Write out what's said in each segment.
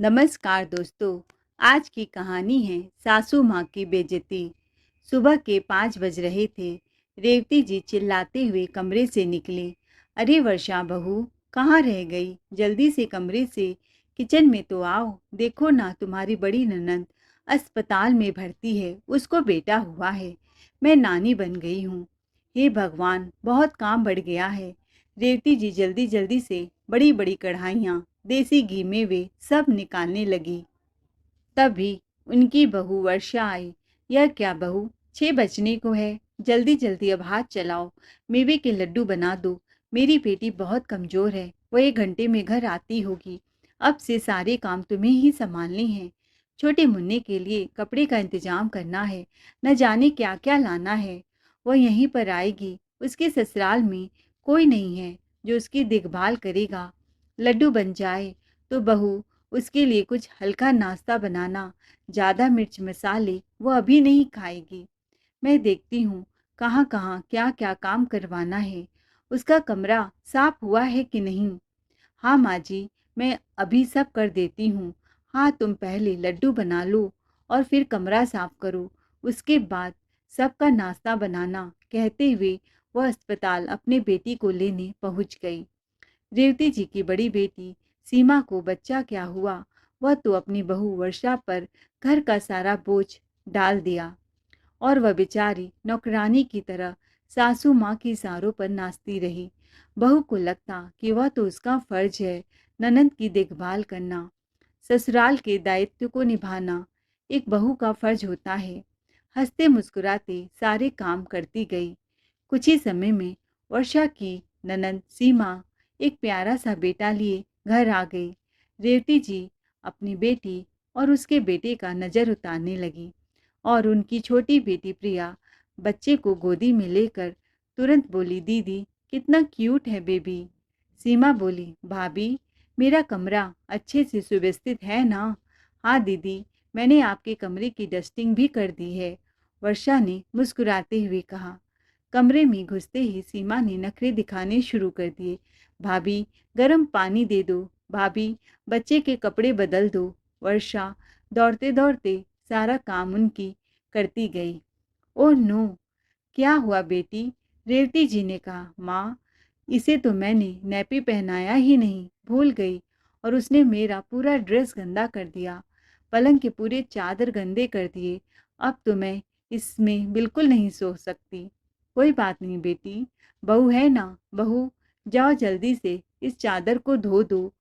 नमस्कार दोस्तों। आज की कहानी है सासू माँ की बेइज्जती। सुबह के 5 बज रहे थे। रेवती जी चिल्लाते हुए कमरे से निकले। अरे वर्षा बहू, कहाँ रह गई? जल्दी से कमरे से किचन में तो आओ। देखो ना, तुम्हारी बड़ी ननद अस्पताल में भर्ती है, उसको बेटा हुआ है। मैं नानी बन गई हूँ। हे भगवान, बहुत काम बढ़ गया है। रेवती जी जल्दी जल्दी से बड़ी बड़ी कढ़ाइयाँ देसी घी में वे सब निकालने लगी। तभी उनकी बहू वर्षा आई। यह क्या बहू, 6 बजने को है। जल्दी जल्दी अब हाथ चलाओ, मेवे के लड्डू बना दो। मेरी बेटी बहुत कमजोर है, वो 1 घंटे में घर आती होगी। अब से सारे काम तुम्हें ही संभालने हैं। छोटे मुन्ने के लिए कपड़े का इंतजाम करना है, न जाने क्या क्या लाना है। वो यहीं पर आएगी। उसके ससुराल में कोई नहीं है जो उसकी देखभाल करेगा। लड्डू बन जाए तो बहू उसके लिए कुछ हल्का नाश्ता बनाना। ज़्यादा मिर्च मसाले वो अभी नहीं खाएगी। मैं देखती हूँ कहाँ कहाँ क्या क्या काम करवाना है। उसका कमरा साफ हुआ है कि नहीं? हाँ माँ जी, मैं अभी सब कर देती हूँ। हाँ, तुम पहले लड्डू बना लो और फिर कमरा साफ करो, उसके बाद सबका नाश्ता बनाना, कहते हुए वह अस्पताल अपने बेटी को लेने पहुँच गई। रेवती जी की बड़ी बेटी सीमा को बच्चा क्या हुआ, वह तो अपनी बहू वर्षा पर घर का सारा बोझ डाल दिया और वह बेचारी नौकरानी की तरह सासू माँ की इशारों पर नाचती रही। बहू को लगता कि वह तो उसका फर्ज है ननंद की देखभाल करना, ससुराल के दायित्व को निभाना एक बहू का फर्ज होता है। हंसते मुस्कुराते सारे काम करती गई। कुछ ही समय में वर्षा की ननंद सीमा एक प्यारा सा बेटा लिए घर आ गई। रेवती जी अपनी बेटी और उसके बेटे का नज़र उतारने लगी और उनकी छोटी बेटी प्रिया बच्चे को गोदी में लेकर तुरंत बोली, दीदी कितना क्यूट है बेबी। सीमा बोली, भाभी मेरा कमरा अच्छे से सुव्यवस्थित है ना? हाँ दीदी, मैंने आपके कमरे की डस्टिंग भी कर दी है, वर्षा ने मुस्कुराते हुए कहा। कमरे में घुसते ही सीमा ने नखरे दिखाने शुरू कर दिए। भाभी गर्म पानी दे दो, भाभी बच्चे के कपड़े बदल दो। वर्षा दौड़ते दौड़ते सारा काम उनकी करती गई। ओह नो, क्या हुआ बेटी? रेवती जी ने कहा। माँ, इसे तो मैंने नैपी पहनाया ही नहीं, भूल गई और उसने मेरा पूरा ड्रेस गंदा कर दिया, पलंग के पूरे चादर गंदे कर दिए। अब तो मैं इसमें बिल्कुल नहीं सो सकती। कोई बात नहीं बेटी, बहू है ना, बहू जाओ जल्दी से इस चादर को धो दो।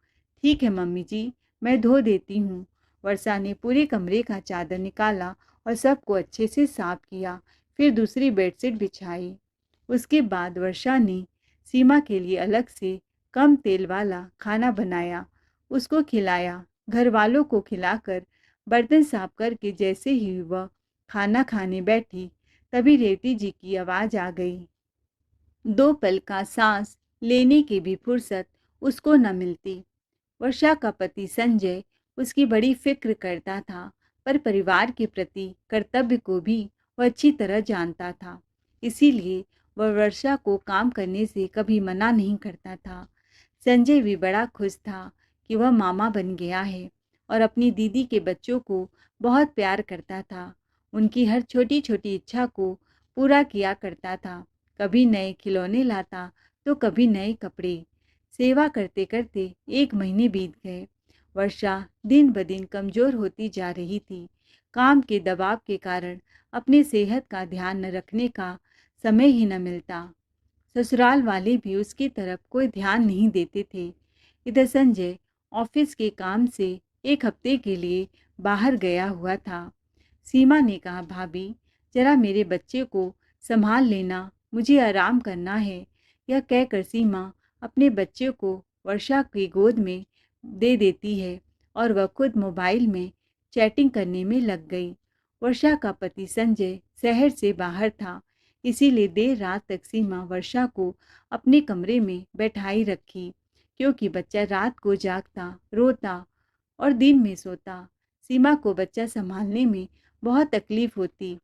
ठीक है मम्मी जी, मैं धो देती हूँ। वर्षा ने पूरे कमरे का चादर निकाला और सबको अच्छे से साफ किया, फिर दूसरी बेडशीट बिछाई। उसके बाद वर्षा ने सीमा के लिए अलग से कम तेल वाला खाना बनाया, उसको खिलाया। घर वालों को खिलाकर बर्तन साफ करके जैसे ही वह खाना खाने बैठी, तभी रेवती जी की आवाज़ आ गई। 2 पल का सांस लेने की भी फुर्सत उसको न मिलती। वर्षा का पति संजय उसकी बड़ी फिक्र करता था, पर परिवार के प्रति कर्तव्य को भी वह अच्छी तरह जानता था। इसीलिए वह वर्षा को काम करने से कभी मना नहीं करता था। संजय भी बड़ा खुश था कि वह मामा बन गया है और अपनी दीदी के बच्चों को बहुत प्यार करता था। उनकी हर छोटी छोटी इच्छा को पूरा किया करता था। कभी नए खिलौने लाता तो कभी नए कपड़े। सेवा करते करते 1 महीने बीत गए। वर्षा दिन ब दिन कमज़ोर होती जा रही थी। काम के दबाव के कारण अपनी सेहत का ध्यान न रखने का समय ही न मिलता। ससुराल वाले भी उसकी तरफ कोई ध्यान नहीं देते थे। इधर संजय ऑफिस के काम से 1 हफ्ते के लिए बाहर गया हुआ था। सीमा ने कहा, भाभी जरा मेरे बच्चे को संभाल लेना, मुझे आराम करना है। यह कहकर सीमा अपने बच्चे को वर्षा की गोद में दे देती है और वह खुद मोबाइल में चैटिंग करने में लग गई। वर्षा का पति संजय शहर से बाहर था, इसीलिए देर रात तक सीमा वर्षा को अपने कमरे में बैठाई रखी, क्योंकि बच्चा रात को जागता, रोता और दिन में सोता। सीमा को बच्चा संभालने में बहुत तकलीफ होती।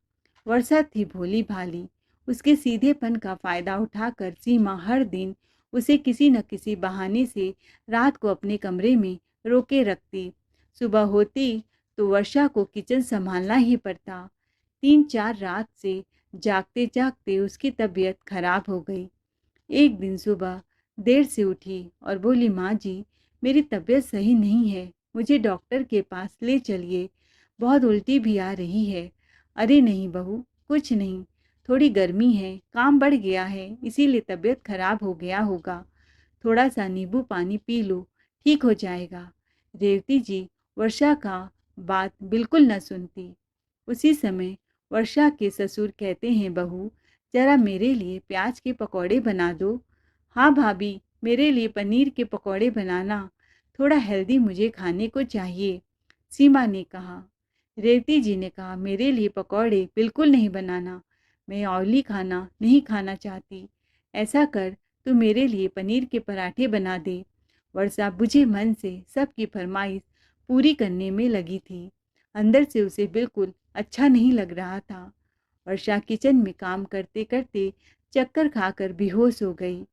वर्षा थी भोली भाली, उसके सीधेपन का फ़ायदा उठाकर सीमा हर दिन उसे किसी न किसी बहाने से रात को अपने कमरे में रोके रखती। सुबह होती तो वर्षा को किचन संभालना ही पड़ता। 3-4 रात से जागते जागते उसकी तबीयत खराब हो गई। एक दिन सुबह देर से उठी और बोली, माँ जी, मेरी तबीयत सही नहीं है, मुझे डॉक्टर के पास ले चलिए, बहुत उल्टी भी आ रही है। अरे नहीं बहू, कुछ नहीं, थोड़ी गर्मी है, काम बढ़ गया है, इसीलिए तबीयत खराब हो गया होगा। थोड़ा सा नींबू पानी पी लो, ठीक हो जाएगा। रेवती जी वर्षा का बात बिल्कुल न सुनती। उसी समय वर्षा के ससुर कहते हैं, बहू, जरा मेरे लिए प्याज के पकौड़े बना दो। हाँ भाभी, मेरे लिए पनीर के पकौड़े बनाना, थोड़ा हेल्दी मुझे खाने को चाहिए, सीमा ने कहा। रेवती जी ने कहा, मेरे लिए पकौड़े बिल्कुल नहीं बनाना, मैं ऑयली खाना नहीं खाना चाहती। ऐसा कर, तू मेरे लिए पनीर के पराठे बना दे। वर्षा बुझे मन से सबकी फरमाइश पूरी करने में लगी थी। अंदर से उसे बिल्कुल अच्छा नहीं लग रहा था। वर्षा किचन में काम करते करते चक्कर खाकर बेहोश हो गई।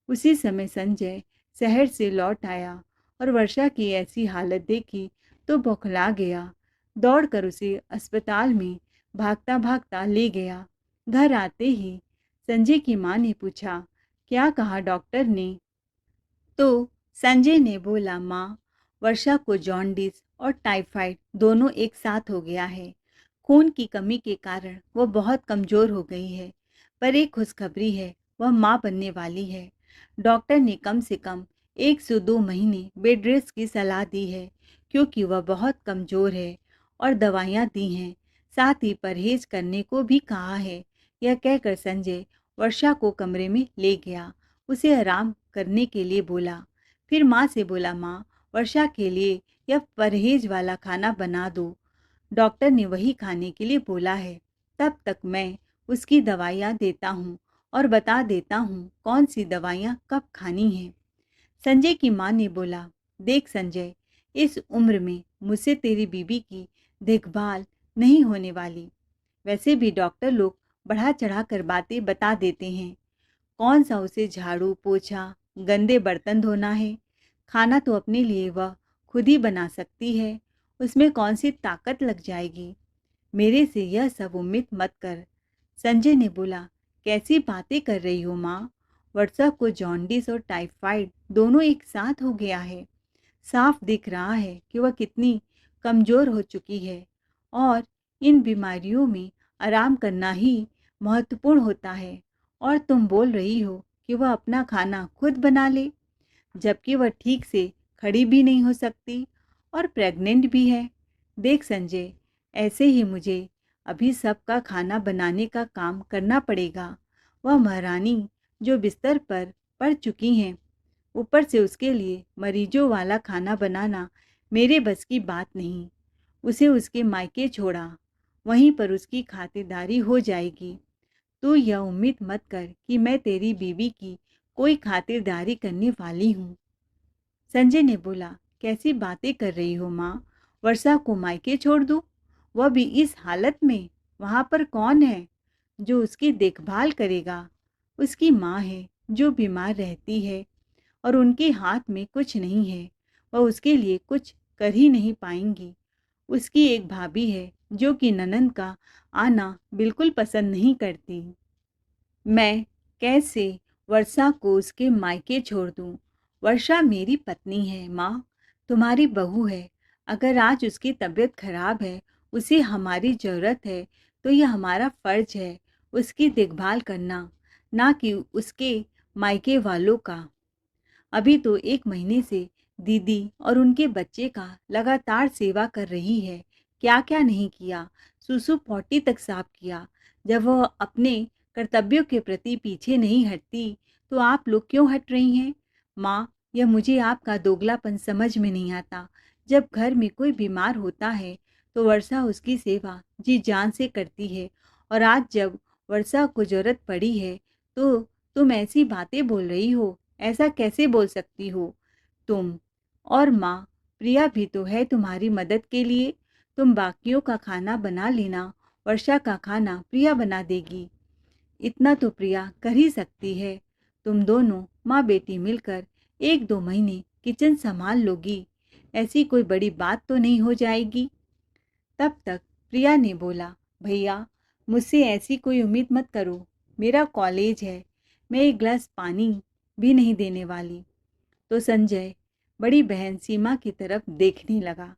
उसी समय संजय शहर से लौट आया और वर्षा की ऐसी हालत देखी तो बौखला गया। दौड़कर उसे अस्पताल में भागता भागता ले गया। घर आते ही संजय की माँ ने पूछा, क्या कहा डॉक्टर ने? तो संजय ने बोला, माँ, वर्षा को जॉन्डिस और टाइफाइड दोनों एक साथ हो गया है। खून की कमी के कारण वो बहुत कमज़ोर हो गई है। पर एक खुशखबरी है, वह माँ बनने वाली है। डॉक्टर ने कम से कम 1 से 2 महीने बेड रेस्ट की सलाह दी है, क्योंकि वह बहुत कमज़ोर है, और दवाइयाँ दी हैं। साथ ही परहेज करने को भी कहा है। यह कहकर संजय वर्षा को कमरे में ले गया। उसे आराम करने के लिए बोला। फिर माँ से बोला, माँ, वर्षा के लिए यह परहेज वाला खाना बना दो। डॉक्टर ने वही खाने के लिए बोला है। तब तक मैं उसकी दवाइयाँ देता हूँ और बता देता हूँ कौन सी दवाइयाँ कब खानी हैं। संजय की माँ ने बोला, देख संजय, इस उम्र में मुझसे तेरी बीबी की देखभाल नहीं होने वाली। वैसे भी डॉक्टर लोग बढ़ा चढ़ा कर बातें बता देते हैं। कौन सा उसे झाड़ू पोछा गंदे बर्तन धोना है? खाना तो अपने लिए वह खुद ही बना सकती है, उसमें कौन सी ताकत लग जाएगी? मेरे से यह सब उम्मीद मत कर। संजय ने बोला, कैसी बातें कर रही हो माँ? वर्षा को जॉन्डिस और टाइफाइड दोनों एक साथ हो गया है। साफ दिख रहा है कि वह कितनी कमज़ोर हो चुकी है, और इन बीमारियों में आराम करना ही महत्वपूर्ण होता है। और तुम बोल रही हो कि वह अपना खाना खुद बना ले, जबकि वह ठीक से खड़ी भी नहीं हो सकती और प्रेग्नेंट भी है। देख संजय, ऐसे ही मुझे अभी सबका खाना बनाने का काम करना पड़ेगा। वह महारानी जो बिस्तर पर पड़ चुकी हैं, ऊपर से उसके लिए मरीजों वाला खाना बनाना मेरे बस की बात नहीं। उसे उसके मायके छोड़ा, वहीं पर उसकी खातिरदारी हो जाएगी। तू यह उम्मीद मत कर कि मैं तेरी बीवी की कोई खातिरदारी करने वाली हूँ। संजय ने बोला, कैसी बातें कर रही हो माँ? वर्षा को मायके छोड़ दूँ? वह भी इस हालत में? वहाँ पर कौन है जो उसकी देखभाल करेगा? उसकी माँ है जो बीमार रहती है, और उनके हाथ में कुछ नहीं है। वह उसके लिए कुछ कर ही नहीं पाएंगी। उसकी एक भाभी है जो कि ननंद का आना बिल्कुल पसंद नहीं करती। मैं कैसे वर्षा को उसके मायके छोड़ दूँ? वर्षा मेरी पत्नी है माँ, तुम्हारी बहू है। अगर आज उसकी तबीयत खराब है, उसे हमारी ज़रूरत है, तो यह हमारा फ़र्ज़ है उसकी देखभाल करना, ना कि उसके मायके वालों का। अभी तो 1 महीने से दीदी और उनके बच्चे का लगातार सेवा कर रही है। क्या-क्या नहीं किया, सुसु पॉटी तक साफ किया। जब वह अपने कर्तव्यों के प्रति पीछे नहीं हटती, तो आप लोग क्यों हट रही हैं? माँ, यह मुझे आपका दोगलापन समझ में नहीं आता। जब घर में कोई बीमार होता है, तो वर्षा उसकी सेवा जी जान से करती है, और आज जब वर्षा को ज़रूरत पड़ी है, तो तुम ऐसी बातें बोल रही हो। ऐसा कैसे बोल सकती हो तुम? और माँ, प्रिया भी तो है तुम्हारी मदद के लिए। तुम बाकियों का खाना बना लेना, वर्षा का खाना प्रिया बना देगी। इतना तो प्रिया कर ही सकती है। तुम दोनों माँ बेटी मिलकर 1-2 महीने किचन संभाल लोगी। ऐसी कोई बड़ी बात तो नहीं हो जाएगी। तब तक प्रिया ने बोला, भैया मुझसे ऐसी कोई उम्मीद मत करो, मेरा कॉलेज है, मैं एक गिलास पानी भी नहीं देने वाली। तो संजय बड़ी बहन सीमा की तरफ देखने लगा।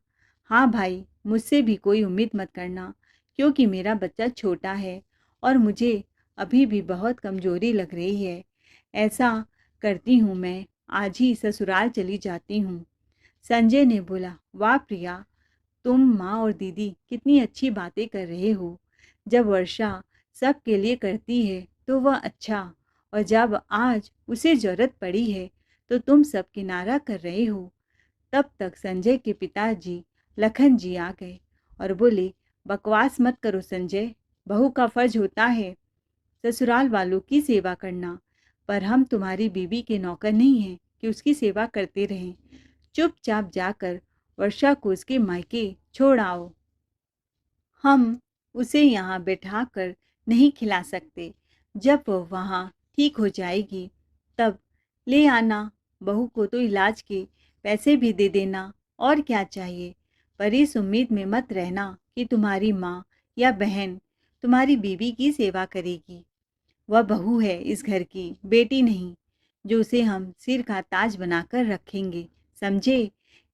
हाँ भाई, मुझसे भी कोई उम्मीद मत करना, क्योंकि मेरा बच्चा छोटा है और मुझे अभी भी बहुत कमजोरी लग रही है। ऐसा करती हूँ, मैं आज ही ससुराल चली जाती हूँ। संजय ने बोला, वाह प्रिया, तुम माँ और दीदी कितनी अच्छी बातें कर रहे हो। जब वर्षा सबके लिए करती है तो वह अच्छा, और जब आज उसे जरूरत पड़ी है तो तुम सब किनारा कर रहे हो। तब तक संजय के पिताजी लखन जी आ गए और बोले, बकवास मत करो संजय, बहू का फर्ज होता है ससुराल वालों की सेवा करना, पर हम तुम्हारी बीवी के नौकर नहीं हैं कि उसकी सेवा करते रहें। चुपचाप जाकर वर्षा को उसके मायके छोड़ आओ। हम उसे यहाँ बैठा कर नहीं खिला सकते। जब वह वहाँ ठीक हो जाएगी तब ले आना। बहू को तो इलाज के पैसे भी दे देना, और क्या चाहिए। पर इस उम्मीद में मत रहना कि तुम्हारी माँ या बहन तुम्हारी बीवी की सेवा करेगी। वह बहू है इस घर की, बेटी नहीं, जो उसे हम सिर का ताज बनाकर रखेंगे, समझे।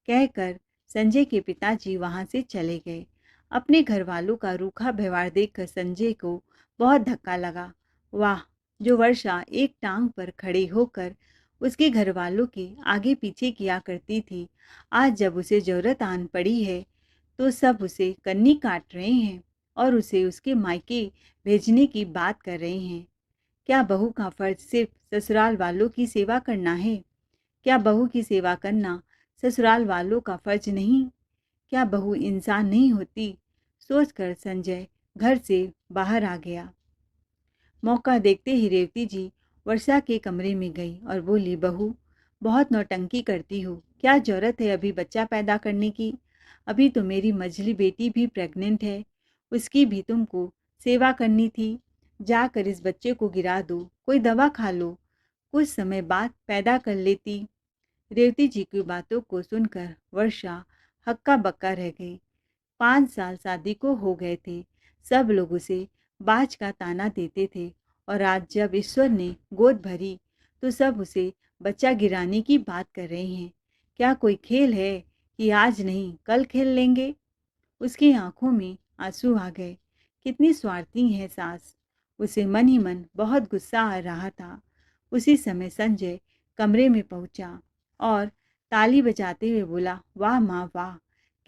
कहकर संजय के पिताजी वहां से चले गए। अपने घर वालों का रूखा व्यवहार देखकर संजय को बहुत धक्का लगा। वाह, जो वर्षा एक टांग पर खड़े होकर उसके घर वालों के आगे पीछे किया करती थी, आज जब उसे जरूरत आन पड़ी है तो सब उसे कन्नी काट रहे हैं और उसे उसके मायके भेजने की बात कर रहे हैं। क्या बहू का फर्ज सिर्फ ससुराल वालों की सेवा करना है? क्या बहू की सेवा करना ससुराल वालों का फर्ज नहीं? क्या बहू इंसान नहीं होती? सोचकर संजय घर से बाहर आ गया। मौका देखते ही रेवती जी वर्षा के कमरे में गई और बोली, बहू बहुत नौटंकी करती हो, क्या जरूरत है अभी बच्चा पैदा करने की? अभी तो मेरी मझली बेटी भी प्रेग्नेंट है, उसकी भी तुमको सेवा करनी थी। जाकर इस बच्चे को गिरा दो, कोई दवा खा लो, कुछ समय बाद पैदा कर लेती। रेवती जी की बातों को सुनकर वर्षा हक्का बक्का रह गई। 5 साल शादी को हो गए थे, सब लोग उसे बाज का ताना देते थे, और आज जब ईश्वर ने गोद भरी तो सब उसे बच्चा गिराने की बात कर रहे हैं। क्या कोई खेल है कि आज नहीं कल खेल लेंगे? उसकी आंखों में आंसू आ गए। कितनी स्वार्थी है सास। उसे मन ही मन बहुत गुस्सा आ रहा था। उसी समय संजय कमरे में पहुंचा और ताली बजाते हुए बोला, वाह माँ वाह,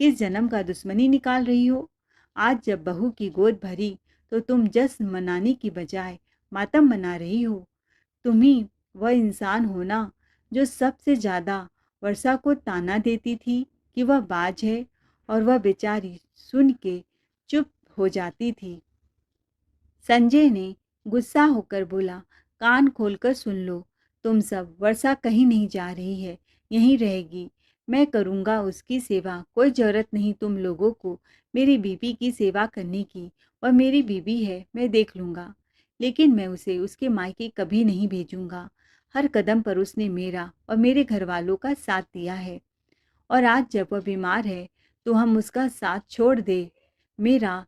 किस जन्म का दुश्मनी निकाल रही हो। आज जब बहू की गोद भरी तो तुम जश्न मनाने की बजाय मातम मना रही हो। तुम ही वह इंसान हो ना जो सबसे ज्यादा वर्षा को ताना देती थी कि वह बाज है, और वह बेचारी सुन के चुप हो जाती थी। संजय ने गुस्सा होकर बोला, कान खोलकर सुन लो, तुम सब, वर्षा कहीं नहीं जा रही है, यहीं रहेगी। मैं करूँगा उसकी सेवा, कोई जरूरत नहीं तुम लोगों को मेरी बीवी की सेवा करने की। और मेरी बीवी है, मैं देख लूँगा, लेकिन मैं उसे उसके मायके कभी नहीं भेजूँगा। हर कदम पर उसने मेरा और मेरे घर वालों का साथ दिया है, और आज जब वह बीमार है तो हम उसका साथ छोड़ दे। मेरा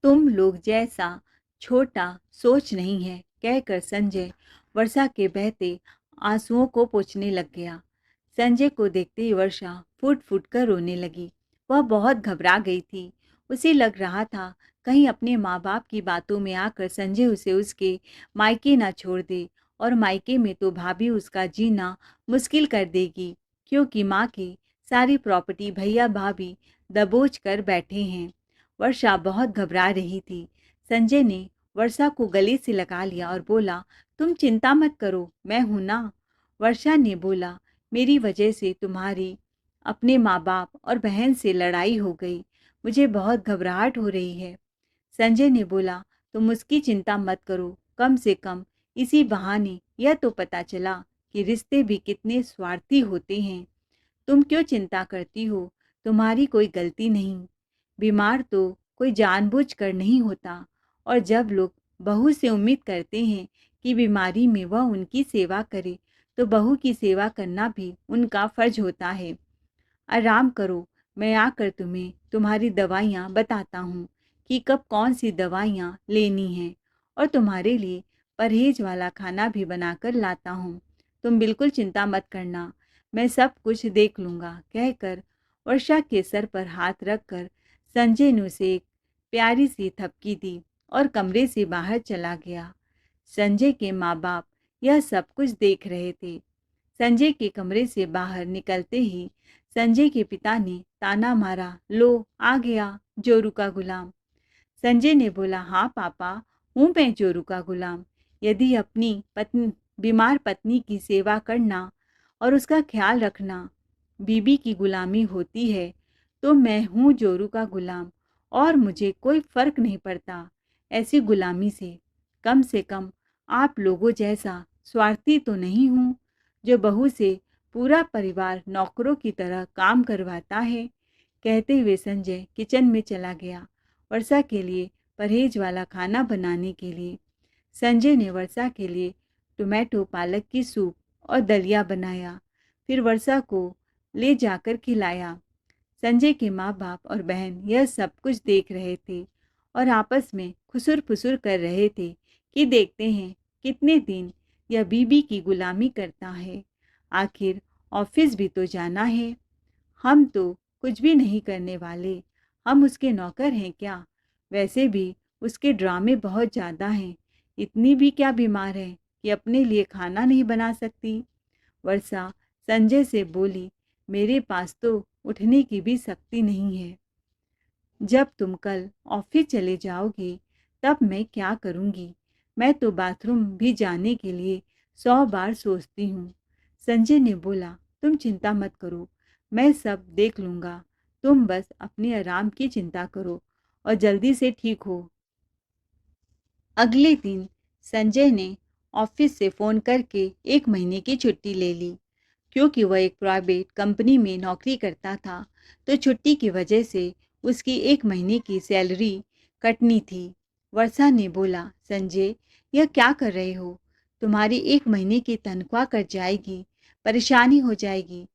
तुम लोग जैसा छोटा सोच नहीं है। कहकर संजय वर्षा के बहते आंसुओं को पोंछने लग गया। संजय को देखते ही वर्षा फूट फूट कर रोने लगी। वह बहुत घबरा गई थी। उसे लग रहा था कहीं अपने माँ बाप की बातों में आकर संजय उसे उसके मायके ना छोड़ दे, और मायके में तो भाभी उसका जीना मुश्किल कर देगी, क्योंकि माँ की सारी प्रॉपर्टी भैया भाभी दबोच कर बैठे हैं। वर्षा बहुत घबरा रही थी। संजय ने वर्षा को गले से लगा लिया और बोला, तुम चिंता मत करो, मैं हूं ना। वर्षा ने बोला, मेरी वजह से तुम्हारी अपने माँ बाप और बहन से लड़ाई हो गई, मुझे बहुत घबराहट हो रही है। संजय ने बोला, तुम उसकी चिंता मत करो, कम से कम इसी बहाने यह तो पता चला कि रिश्ते भी कितने स्वार्थी होते हैं। तुम क्यों चिंता करती हो, तुम्हारी कोई गलती नहीं। बीमार तो कोई जानबूझकर नहीं होता, और जब लोग बहू से उम्मीद करते हैं कि बीमारी में वह उनकी सेवा करे, तो बहू की सेवा करना भी उनका फर्ज होता है। आराम करो, मैं आकर तुम्हें तुम्हारी दवाइयाँ बताता हूँ कि कब कौन सी दवाइयाँ लेनी हैं, और तुम्हारे लिए परहेज वाला खाना भी बनाकर लाता हूँ। तुम बिल्कुल चिंता मत करना, मैं सब कुछ देख लूँगा। कहकर वर्षा के सर पर हाथ रखकर संजय ने उसे एक प्यारी सी थपकी दी और कमरे से बाहर चला गया। संजय के माँ बाप यह सब कुछ देख रहे थे। संजय के कमरे से बाहर निकलते ही संजय के पिता ने ताना मारा, लो आ गया जोरू का गुलाम। संजय ने बोला, हाँ पापा, हूँ मैं जोरू का गुलाम। यदि अपनी पत्नी बीमार पत्नी की सेवा करना और उसका ख्याल रखना बीबी की गुलामी होती है, तो मैं हूँ जोरू का गुलाम और मुझे कोई फर्क नहीं पड़ता ऐसी गुलामी से। कम से कम आप लोगों जैसा स्वार्थी तो नहीं हूँ जो बहू से पूरा परिवार नौकरों की तरह काम करवाता है। कहते हुए संजय किचन में चला गया वर्षा के लिए परहेज वाला खाना बनाने के लिए। संजय ने वर्षा के लिए टोमेटो पालक की सूप और दलिया बनाया, फिर वर्षा को ले जाकर खिलाया। संजय के माँ बाप और बहन यह सब कुछ देख रहे थे और आपस में खुसुर फुसुर कर रहे थे कि देखते हैं कितने दिन यह बीबी की गुलामी करता है। आखिर ऑफिस भी तो जाना है। हम तो कुछ भी नहीं करने वाले, हम उसके नौकर हैं क्या? वैसे भी उसके ड्रामे बहुत ज़्यादा हैं। इतनी भी क्या बीमार है कि अपने लिए खाना नहीं बना सकती? वर्षा संजय से बोली, मेरे पास तो उठने की भी शक्ति नहीं है। जब तुम कल ऑफिस चले जाओगे तब मैं क्या करूँगी? मैं तो बाथरूम भी जाने के लिए 100 बार सोचती हूँ। संजय ने बोला, तुम चिंता मत करो, मैं सब देख लूँगा। तुम बस अपने आराम की चिंता करो और जल्दी से ठीक हो। अगले दिन संजय ने ऑफिस से फ़ोन करके 1 महीने की छुट्टी ले ली। क्योंकि वह एक प्राइवेट कंपनी में नौकरी करता था, तो छुट्टी की वजह से उसकी 1 महीने की सैलरी कटनी थी। वर्षा ने बोला, संजय यह क्या कर रहे हो? तुम्हारी 1 महीने की तनख्वाह कट जाएगी, परेशानी हो जाएगी।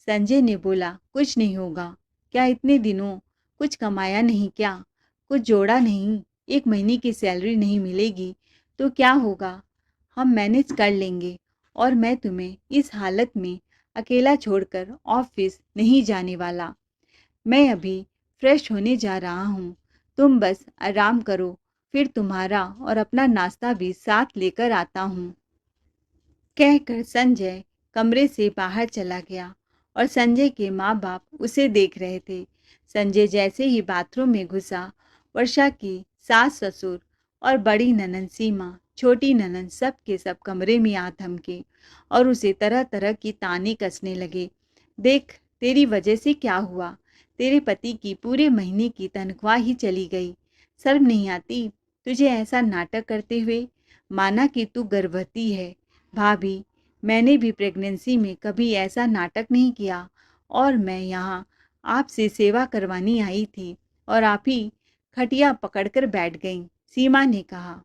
संजय ने बोला, कुछ नहीं होगा। क्या इतने दिनों कुछ कमाया नहीं क्या? कुछ जोड़ा नहीं? 1 महीने की सैलरी नहीं मिलेगी तो क्या होगा? हम मैनेज कर लेंगे और मैं तुम्हें इस हालत में अकेला छोड़कर ऑफिस नहीं जाने वाला। मैं अभी फ्रेश होने जा रहा हूँ, तुम बस आराम करो, फिर तुम्हारा और अपना नाश्ता भी साथ लेकर आता हूँ। कहकर संजय कमरे से बाहर चला गया और संजय के माँ बाप उसे देख रहे थे। संजय जैसे ही बाथरूम में घुसा, वर्षा की सास ससुर और बड़ी ननंद सीमा, छोटी ननंद सब के सब कमरे में आ थमके और उसे तरह तरह की ताने कसने लगे। देख, तेरी वजह से क्या हुआ? तेरे पति की पूरे महीने की तनख्वाह ही चली गई। शर्म नहीं आती तुझे ऐसा नाटक करते हुए? माना कि तू गर्भवती है। भाभी, मैंने भी प्रेगनेंसी में कभी ऐसा नाटक नहीं किया और मैं यहाँ आपसे सेवा करवानी आई थी और आप ही खटिया पकड़कर बैठ गईं, सीमा ने कहा।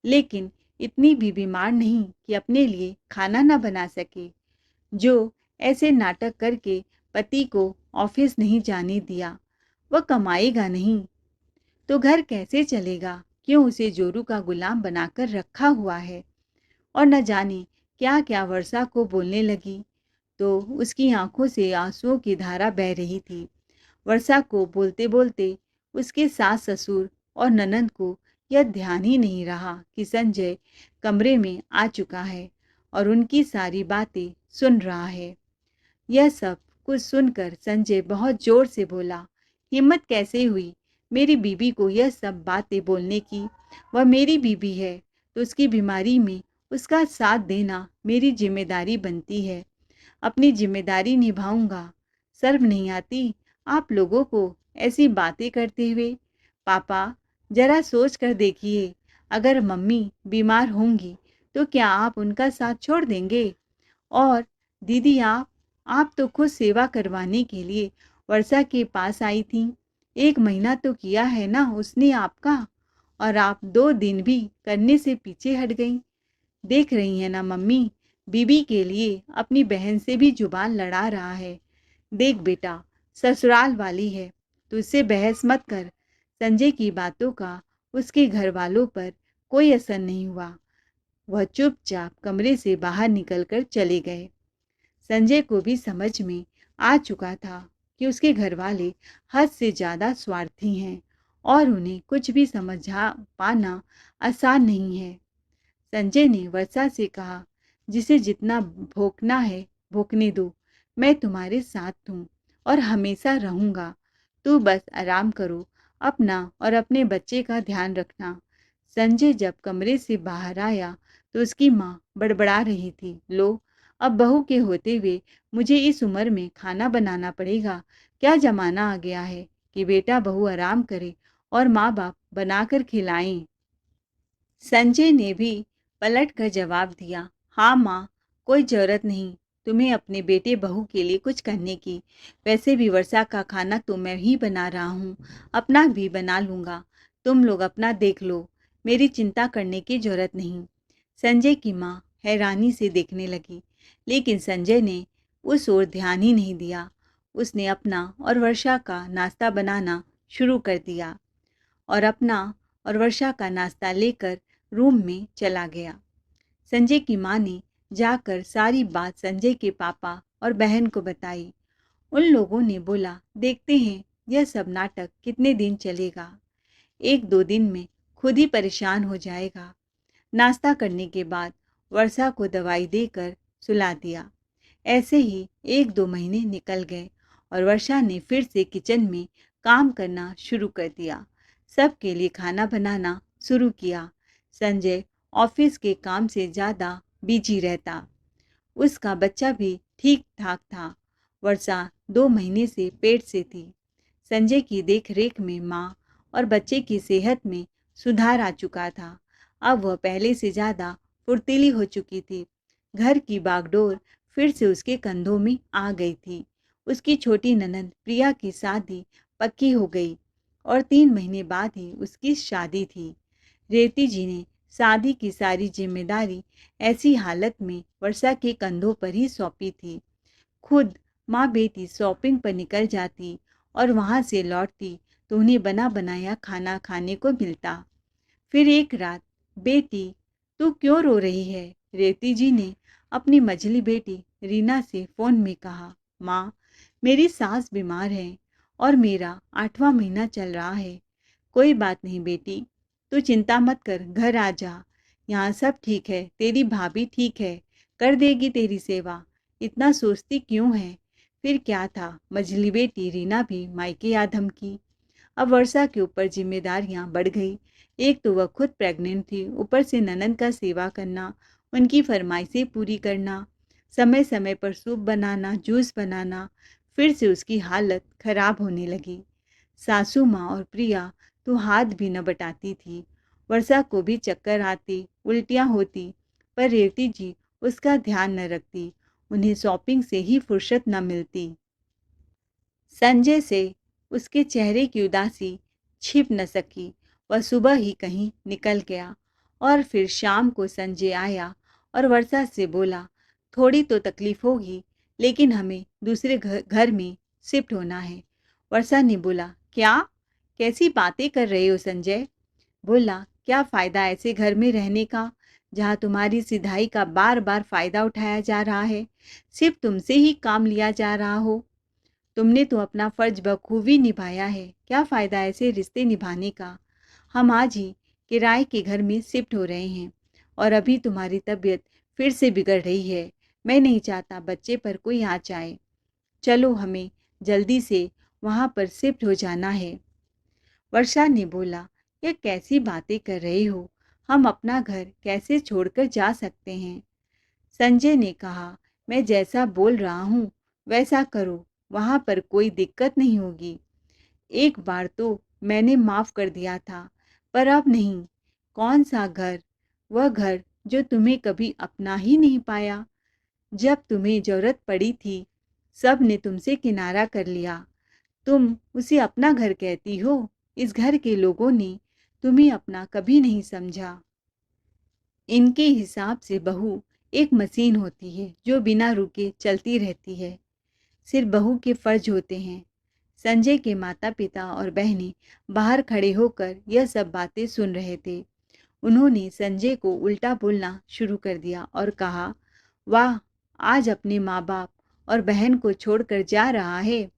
लेकिन इतनी भी बीमार नहीं कि अपने लिए खाना ना बना सके। जो ऐसे नाटक करके पति को ऑफिस नहीं जाने दिया, वह कमाएगा नहीं तो घर कैसे चलेगा? क्यों उसे जोरू का गुलाम बनाकर रखा हुआ है? और न जाने क्या क्या वर्षा को बोलने लगी, तो उसकी आंखों से आंसुओं की धारा बह रही थी। वर्षा को बोलते बोलते उसके सास ससुर और ननंद को यह ध्यान ही नहीं रहा कि संजय कमरे में आ चुका है और उनकी सारी बातें सुन रहा है। यह सब कुछ सुनकर संजय बहुत जोर से बोला, हिम्मत कैसे हुई मेरी बीबी को यह सब बातें बोलने की? वह मेरी बीबी है तो उसकी बीमारी में उसका साथ देना मेरी जिम्मेदारी बनती है। अपनी जिम्मेदारी निभाऊंगा। शर्म नहीं आती आप लोगों को ऐसी बातें करते हुए? पापा, जरा सोच कर देखिए, अगर मम्मी बीमार होंगी तो क्या आप उनका साथ छोड़ देंगे? और दीदी, आप तो खुद सेवा करवाने के लिए वर्षा के पास आई थी। 1 महीना तो किया है ना उसने आपका, और आप 2 दिन भी करने से पीछे हट गई। देख रही हैं ना मम्मी, बीबी के लिए अपनी बहन से भी जुबान लड़ा रहा है। देख बेटा, ससुराल वाली है, तो उससे बहस मत कर। संजय की बातों का उसके घर वालों पर कोई असर नहीं हुआ। वह चुपचाप कमरे से बाहर निकलकर चले गए। संजय को भी समझ में आ चुका था कि उसके घरवाले हद से ज़्यादा स्वार्थी हैं और उन्हें कुछ भी समझा पाना आसान नहीं है। संजय ने वर्षा से कहा, जिसे जितना भोंकना है भोंकने दो, मैं तुम्हारे साथ हूँ और हमेशा रहूँगा। तू बस आराम करो, अपना और अपने बच्चे का ध्यान रखना। संजय जब कमरे से बाहर आया तो उसकी माँ बड़बड़ा रही थी, लो, अब बहू के होते हुए मुझे इस उम्र में खाना बनाना पड़ेगा। क्या जमाना आ गया है कि बेटा बहू आराम करे और माँ बाप बनाकर खिलाएं। संजय ने भी पलट कर जवाब दिया, हाँ माँ, कोई ज़रूरत नहीं तुम्हें अपने बेटे बहू के लिए कुछ करने की। वैसे भी वर्षा का खाना तो मैं ही बना रहा हूँ, अपना भी बना लूँगा। तुम लोग अपना देख लो, मेरी चिंता करने की ज़रूरत नहीं। संजय की माँ हैरानी से देखने लगी, लेकिन संजय ने उस ओर ध्यान ही नहीं दिया। उसने अपना और वर्षा का नाश्ता बनाना शुरू कर दिया और अपना और वर्षा का नाश्ता लेकर रूम में चला गया। संजय की माँ ने जाकर सारी बात संजय के पापा और बहन को बताई। उन लोगों ने बोला, देखते हैं यह सब नाटक कितने दिन चलेगा। एक दो दिन में खुद ही परेशान हो जाएगा। नाश्ता करने के बाद वर्षा को दवाई देकर सुला दिया। ऐसे ही एक दो महीने निकल गए और वर्षा ने फिर से किचन में काम करना शुरू कर दिया। सबके लिए खाना बनाना शुरू किया। संजय ऑफिस के काम से ज़्यादा बिजी रहता। उसका बच्चा भी ठीक ठाक था। वर्षा 2 महीने से पेट से थी। संजय की देख रेख में माँ और बच्चे की सेहत में सुधार आ चुका था। अब वह पहले से ज़्यादा फुर्तीली हो चुकी थी। घर की बागडोर फिर से उसके कंधों में आ गई थी। उसकी छोटी ननद प्रिया की शादी पक्की हो गई और 3 महीने बाद ही उसकी शादी थी। रेवती जी ने शादी की सारी जिम्मेदारी ऐसी हालत में वर्षा के कंधों पर ही सौंपी थी। खुद माँ बेटी शॉपिंग पर निकल जाती और वहाँ से लौटती तो उन्हें बना बनाया खाना खाने को मिलता। फिर एक रात, बेटी तू क्यों रो रही है? रेवती जी ने अपनी मझली बेटी रीना से फ़ोन में कहा, माँ, मेरी सास बीमार है और मेरा 8वां महीना चल रहा है। कोई बात नहीं बेटी, तू चिंता मत कर, घर आ जा। यहाँ सब ठीक है, तेरी भाभी ठीक है, कर देगी तेरी सेवा। इतना सोचती क्यों है? फिर क्या था, मझली बेटी रीना भी मायके आ धमकी। अब वर्षा के ऊपर जिम्मेदारियां बढ़ गई। एक तो वह खुद प्रेग्नेंट थी, ऊपर से ननद का सेवा करना, उनकी फरमाइशें पूरी करना, समय समय पर सूप बनाना, जूस बनाना। फिर से उसकी हालत खराब होने लगी। सासू माँ और प्रिया तो हाथ भी न बटाती थी। वर्षा को भी चक्कर आती, उल्टियाँ होती, पर रेवती जी उसका ध्यान न रखती। उन्हें शॉपिंग से ही फुर्सत न मिलती। संजय से उसके चेहरे की उदासी छिप न सकी। वह सुबह ही कहीं निकल गया और फिर शाम को संजय आया और वर्षा से बोला, थोड़ी तो तकलीफ होगी, लेकिन हमें दूसरे घर में शिफ्ट होना है। वर्षा ने बोला, क्या? कैसी बातें कर रहे हो संजय? बोला, क्या फ़ायदा ऐसे घर में रहने का जहाँ तुम्हारी सिधाई का बार बार फ़ायदा उठाया जा रहा है, सिर्फ तुमसे ही काम लिया जा रहा हो। तुमने तो अपना फर्ज बखूबी निभाया है, क्या फ़ायदा ऐसे रिश्ते निभाने का। हम आज ही किराए के घर में शिफ्ट हो रहे हैं और अभी तुम्हारी तबीयत फिर से बिगड़ रही है। मैं नहीं चाहता बच्चे पर कोई आँच आए। चलो, हमें जल्दी से वहाँ पर शिफ्ट हो जाना है। वर्षा ने बोला, ये कैसी बातें कर रहे हो? हम अपना घर कैसे छोड़कर जा सकते हैं? संजय ने कहा, मैं जैसा बोल रहा हूँ वैसा करो, वहाँ पर कोई दिक्कत नहीं होगी। एक बार तो मैंने माफ़ कर दिया था, पर अब नहीं। कौन सा घर? वह घर जो तुम्हें कभी अपना ही नहीं पाया। जब तुम्हें ज़रूरत पड़ी थी, सब ने तुमसे किनारा कर लिया। तुम उसे अपना घर कहती हो। इस घर के लोगों ने तुम्हें अपना कभी नहीं समझा। इनके हिसाब से बहू एक मशीन होती है जो बिना रुके चलती रहती है। सिर्फ बहू के फर्ज होते हैं। संजय के माता पिता और बहनें बाहर खड़े होकर यह सब बातें सुन रहे थे। उन्होंने संजय को उल्टा बोलना शुरू कर दिया और कहा, वाह, आज अपने माँ बाप और बहन को छोड़कर जा रहा है।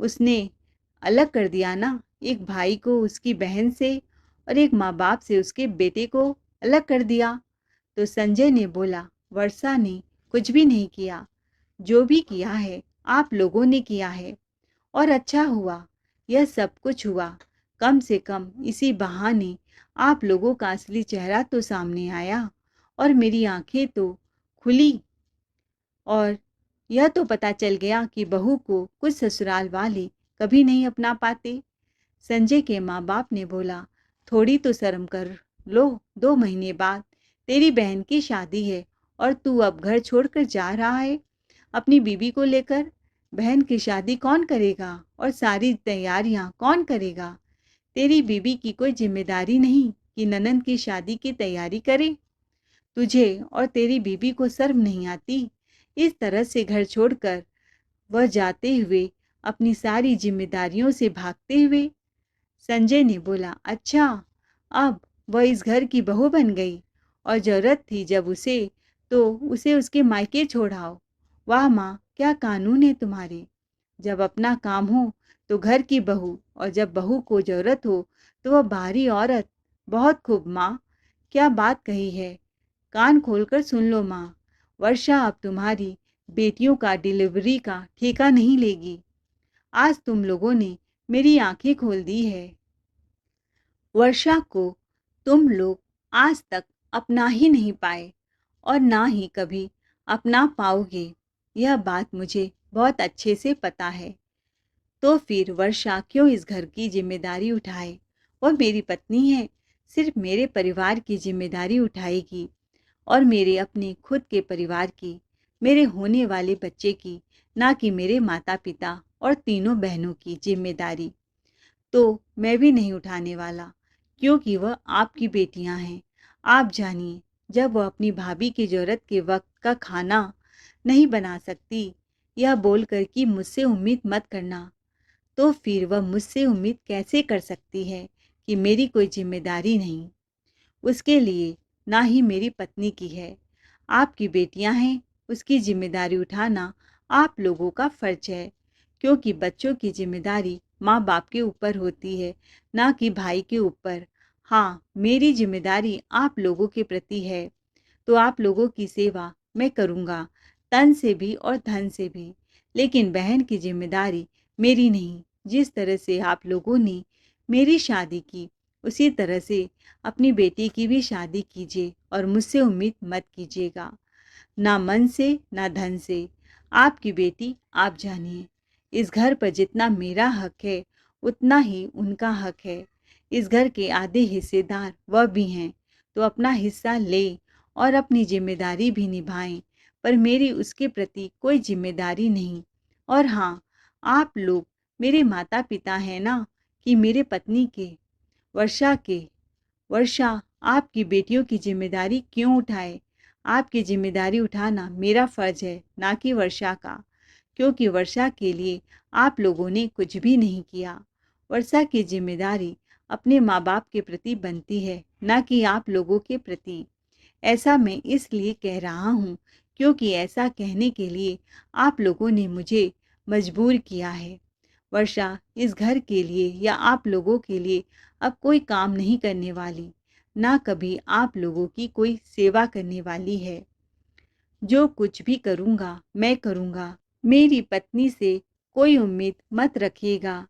उसने अलग कर दिया ना, एक भाई को उसकी बहन से और एक माँ बाप से उसके बेटे को अलग कर दिया। तो संजय ने बोला, वर्षा ने कुछ भी नहीं किया, जो भी किया है आप लोगों ने किया है, और अच्छा हुआ यह सब कुछ हुआ। कम से कम इसी बहाने आप लोगों का असली चेहरा तो सामने आया और मेरी आंखें तो खुली, और यह तो पता चल गया कि बहू को कुछ ससुराल वाले कभी नहीं अपना पाते। संजय के माँ बाप ने बोला, थोड़ी तो शर्म कर लो, 2 महीने बाद तेरी बहन की शादी है और तू अब घर छोड़कर जा रहा है अपनी बीवी को लेकर। बहन की शादी कौन करेगा और सारी तैयारियां कौन करेगा? तेरी बीवी की कोई जिम्मेदारी नहीं कि ननंद की शादी की तैयारी करे। तुझे और तेरी बीवी को शर्म नहीं आती इस तरह से घर छोड़कर वह जाते हुए, अपनी सारी जिम्मेदारियों से भागते हुए? संजय ने बोला, अच्छा, अब वह इस घर की बहू बन गई और जरूरत थी जब उसे, तो उसे उसके मायके छोड़ाओ। वाह माँ, क्या कानून है तुम्हारे। जब अपना काम हो तो घर की बहू, और जब बहू को जरूरत हो तो वह बाहरी औरत। बहुत खूब माँ, क्या बात कही है। कान खोलकर सुन लो माँ, वर्षा अब तुम्हारी बेटियों का डिलीवरी का ठेका नहीं लेगी। आज तुम लोगों ने मेरी आंखें खोल दी है। वर्षा को तुम लोग आज तक अपना ही नहीं पाए और ना ही कभी अपना पाओगे, यह बात मुझे बहुत अच्छे से पता है। तो फिर वर्षा क्यों इस घर की जिम्मेदारी उठाए? वह मेरी पत्नी है, सिर्फ मेरे परिवार की जिम्मेदारी उठाएगी और मेरे अपने खुद के परिवार की, मेरे होने वाले बच्चे की, ना कि मेरे माता पिता और तीनों बहनों की जिम्मेदारी। तो मैं भी नहीं उठाने वाला, क्योंकि वह आपकी बेटियां हैं। आप जानिए, जब वह अपनी भाभी की ज़रूरत के वक्त का खाना नहीं बना सकती, यह बोलकर कि मुझसे उम्मीद मत करना, तो फिर वह मुझसे उम्मीद कैसे कर सकती है कि मेरी कोई जिम्मेदारी नहीं उसके लिए, ना ही मेरी पत्नी की है। आपकी बेटियां हैं, उसकी जिम्मेदारी उठाना आप लोगों का फर्ज है, क्योंकि बच्चों की जिम्मेदारी माँ बाप के ऊपर होती है, ना कि भाई के ऊपर। हाँ, मेरी जिम्मेदारी आप लोगों के प्रति है, तो आप लोगों की सेवा मैं करूँगा, तन से भी और धन से भी। लेकिन बहन की जिम्मेदारी मेरी नहीं। जिस तरह से आप लोगों ने मेरी शादी की, उसी तरह से अपनी बेटी की भी शादी कीजिए और मुझसे उम्मीद मत कीजिएगा, ना मन से ना धन से। आपकी बेटी, आप जानिए, इस घर पर जितना मेरा हक है उतना ही उनका हक है। इस घर के आधे हिस्सेदार वह भी हैं, तो अपना हिस्सा ले और अपनी जिम्मेदारी भी निभाएं, पर मेरी उसके प्रति कोई जिम्मेदारी नहीं। और हाँ, आप लोग मेरे माता पिता हैं ना, कि मेरे पत्नी के, वर्षा के। वर्षा आपकी बेटियों की जिम्मेदारी क्यों उठाए? आपकी जिम्मेदारी उठाना मेरा फर्ज है, ना कि वर्षा का, क्योंकि वर्षा के लिए आप लोगों ने कुछ भी नहीं किया। वर्षा की जिम्मेदारी अपने माँ बाप के प्रति बनती है, ना कि आप लोगों के प्रति। ऐसा मैं इसलिए कह रहा हूँ, क्योंकि ऐसा कहने के लिए आप लोगों ने मुझे मजबूर किया है। वर्षा इस घर के लिए या आप लोगों के लिए अब कोई काम नहीं करने वाली, ना कभी आप लोगों की कोई सेवा करने वाली है। जो कुछ भी करूँगा मैं करूँगा। मेरी पत्नी से कोई उम्मीद मत रखिएगा।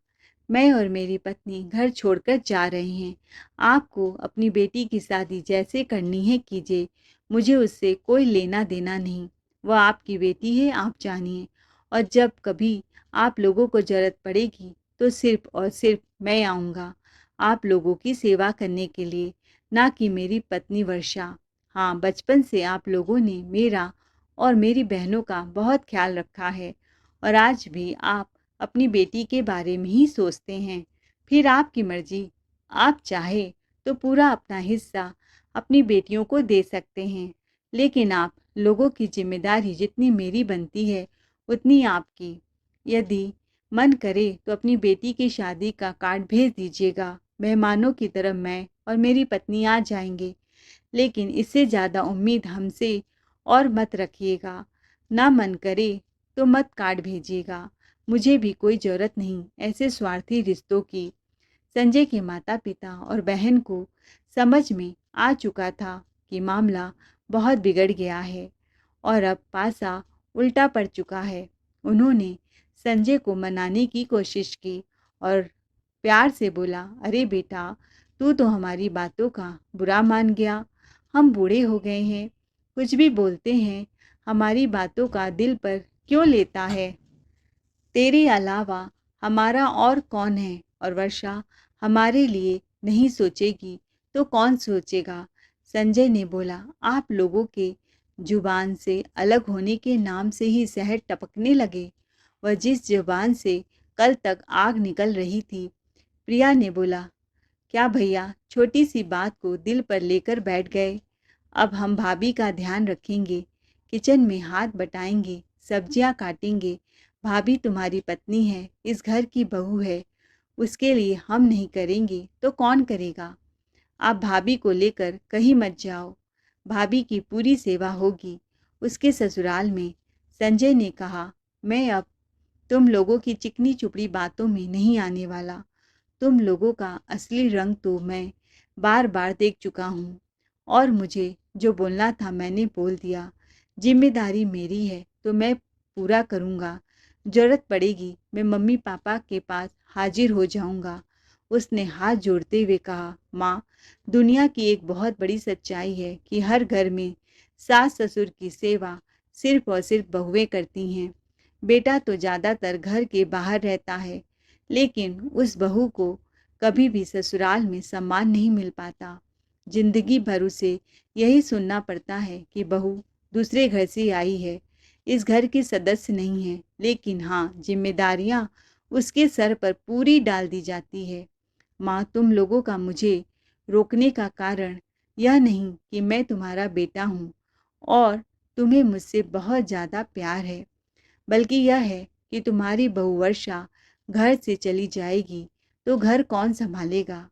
मैं और मेरी पत्नी घर छोड़कर जा रहे हैं। आपको अपनी बेटी की शादी जैसे करनी है कीजिए, मुझे उससे कोई लेना देना नहीं। वह आपकी बेटी है, आप जानिए, और जब कभी आप लोगों को ज़रूरत पड़ेगी तो सिर्फ़ और सिर्फ़ मैं आऊँगा आप लोगों की सेवा करने के लिए, ना कि मेरी पत्नी वर्षा। हाँ, बचपन से आप लोगों ने मेरा और मेरी बहनों का बहुत ख्याल रखा है, और आज भी आप अपनी बेटी के बारे में ही सोचते हैं। फिर आपकी मर्जी, आप चाहे तो पूरा अपना हिस्सा अपनी बेटियों को दे सकते हैं, लेकिन आप लोगों की जिम्मेदारी जितनी मेरी बनती है उतनी आपकी। यदि मन करे तो अपनी बेटी की शादी का कार्ड भेज दीजिएगा। मेहमानों की तरह मैं और मेरी पत्नी आ जाएंगे, लेकिन इससे ज़्यादा उम्मीद हमसे और मत रखिएगा। ना मन करे तो मत कार्ड भेजिएगा। मुझे भी कोई ज़रूरत नहीं ऐसे स्वार्थी रिश्तों की। संजय के माता पिता और बहन को समझ में आ चुका था कि मामला बहुत बिगड़ गया है और अब पासा उल्टा पड़ चुका है। उन्होंने संजय को मनाने की कोशिश की और प्यार से बोला, अरे बेटा, तू तो हमारी बातों का बुरा मान गया। हम बूढ़े हो गए हैं, कुछ भी बोलते हैं, हमारी बातों का दिल पर क्यों लेता है? तेरे अलावा हमारा और कौन है? और वर्षा हमारे लिए नहीं सोचेगी तो कौन सोचेगा? संजय ने बोला, आप लोगों के जुबान से अलग होने के नाम से ही जहर टपकने लगे। वह जिस जुबान से कल तक आग निकल रही थी। प्रिया ने बोला, क्या भैया छोटी सी बात को दिल पर लेकर बैठ गए? अब हम भाभी का ध्यान रखेंगे, किचन में हाथ बटाएंगे, सब्जियां काटेंगे। भाभी तुम्हारी पत्नी है, इस घर की बहू है, उसके लिए हम नहीं करेंगे तो कौन करेगा? आप भाभी को लेकर कहीं मत जाओ, भाभी की पूरी सेवा होगी उसके ससुराल में। संजय ने कहा, मैं अब तुम लोगों की चिकनी चुपड़ी बातों में नहीं आने वाला। तुम लोगों का असली रंग तो मैं बार बार देख चुका हूँ और मुझे जो बोलना था मैंने बोल दिया। जिम्मेदारी मेरी है तो मैं पूरा करूँगा। ज़रूरत पड़ेगी मैं मम्मी पापा के पास हाजिर हो जाऊँगा। उसने हाथ जोड़ते हुए कहा, माँ, दुनिया की एक बहुत बड़ी सच्चाई है कि हर घर में सास ससुर की सेवा सिर्फ और सिर्फ बहुएं करती हैं। बेटा तो ज़्यादातर घर के बाहर रहता है, लेकिन उस बहू को कभी भी ससुराल में सम्मान नहीं मिल पाता। जिंदगी भर उसे यही सुनना पड़ता है कि बहू दूसरे घर से आई है, इस घर की सदस्य नहीं है। लेकिन हाँ, जिम्मेदारियाँ उसके सर पर पूरी डाल दी जाती है। माँ, तुम लोगों का मुझे रोकने का कारण यह नहीं कि मैं तुम्हारा बेटा हूँ और तुम्हें मुझसे बहुत ज़्यादा प्यार है, बल्कि यह है कि तुम्हारी बहू वर्षा घर से चली जाएगी तो घर कौन संभालेगा?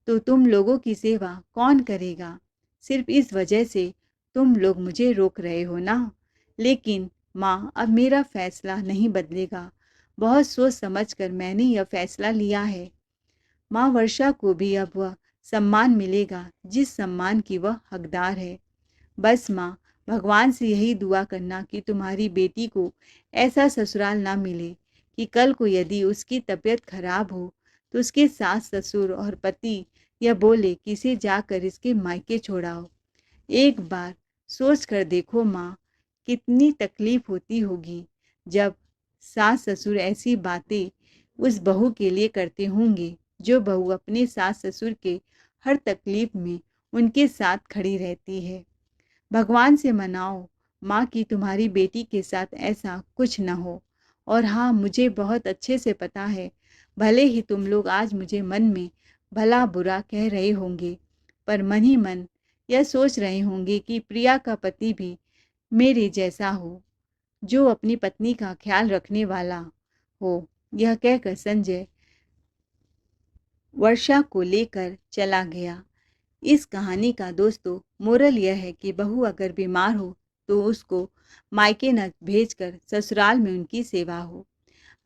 तो तुम लोगों की सेवा कौन करेगा? सिर्फ इस वजह से तुम लोग मुझे रोक रहे हो ना? लेकिन माँ, अब मेरा फैसला नहीं बदलेगा। बहुत सोच समझ कर मैंने यह फैसला लिया है। माँ, वर्षा को भी अब वह सम्मान मिलेगा जिस सम्मान की वह हकदार है। बस माँ, भगवान से यही दुआ करना कि तुम्हारी बेटी को ऐसा ससुराल ना मिले कि कल को यदि उसकी तबीयत खराब हो तो उसके सास ससुर और पति यह बोले कि इसे जाकर इसके मायके छोड़ाओ। एक बार सोच कर देखो माँ, कितनी तकलीफ होती होगी जब सास ससुर ऐसी बातें उस बहू के लिए करते होंगे, जो बहू अपने सास ससुर के हर तकलीफ में उनके साथ खड़ी रहती है। भगवान से मनाओ माँ कि तुम्हारी बेटी के साथ ऐसा कुछ न हो। और हाँ, मुझे बहुत अच्छे से पता है, भले ही तुम लोग आज मुझे मन में भला बुरा कह रहे होंगे, पर मन ही मन यह सोच रहे होंगे कि प्रिया का पति भी मेरे जैसा हो, जो अपनी पत्नी का ख्याल रखने वाला हो। यह कहकर संजय वर्षा को लेकर चला गया। इस कहानी का दोस्तों मोरल यह है कि बहू अगर बीमार हो तो उसको मायके न भेजकर ससुराल में उनकी सेवा हो।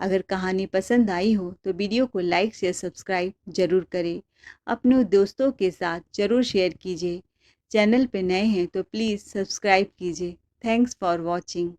अगर कहानी पसंद आई हो तो वीडियो को लाइक शेयर सब्सक्राइब जरूर करें। अपने दोस्तों के साथ जरूर शेयर कीजिए। चैनल पे नए हैं तो प्लीज़ सब्सक्राइब कीजिए। Thanks for watching.